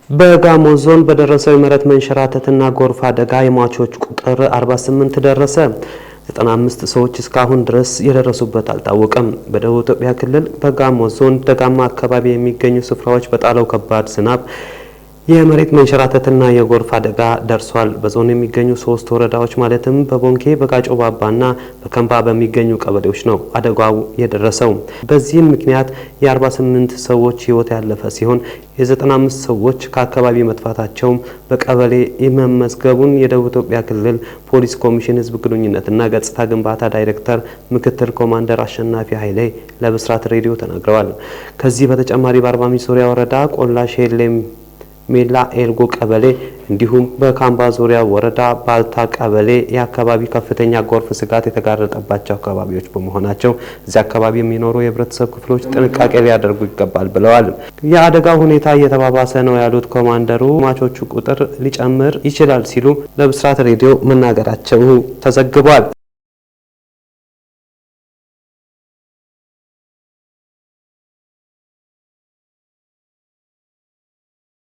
በጋሞ ዞን በደረሰው የመሬት መንሸራተትና ጎርፍ አደጋ የሟቾች ቁጥር 48 ደረሰ። 95 ሰዎች እስካሁን ድረስ የደረሱበት አልታወቀም። በደቡብ ኢትዮጵያ ክልል በጋሞ ዞን ደጋማ አካባቢ የሚገኙ ስፍራዎች በጣለው ከባድ ዝናብ የመሬት መንሸራተትና የጎርፍ አደጋ ደርሷል። በዞን የሚገኙ 3 ወረዳዎች ማለትም በቦንኬ፣ በጋጮ ባባና በከምባ በሚገኙ ቀበሌዎች ነው አደጋው የደረሰው። በዚህም ምክንያት የ48 ሰዎች ህይወት ያለፈ ሲሆን የ95 ሰዎች ከአካባቢ መጥፋታቸው በቀበሌ መመዝገቡን የደቡብ ኢትዮጵያ ክልል ፖሊስ ኮሚሽን ህዝብ ግንኙነትና ገጽታ ግንባታ ዳይሬክተር ምክትል ኮማንደር አሸናፊ ኃይሌ ለብስራት ሬዲዮ ተናግረዋል። ከዚህ በተጨማሪ በአርባ ምንጭ ዙሪያ ወረዳ ቆላ ሼሌም ሜላ ኤልጎ ቀበሌ እንዲሁም በካምባ ዙሪያ ወረዳ ባልታ ቀበሌ የአካባቢ ከፍተኛ ጎርፍ ስጋት የተጋረጠባቸው አካባቢዎች በመሆናቸው እዚህ አካባቢ የሚኖሩ የህብረተሰብ ክፍሎች ጥንቃቄ ሊያደርጉ ይገባል ብለዋል። የአደጋው ሁኔታ እየተባባሰ ነው ያሉት ኮማንደሩ ሟቾቹ ቁጥር ሊጨምር ይችላል ሲሉ ለብስራት ሬዲዮ መናገራቸው ተዘግቧል።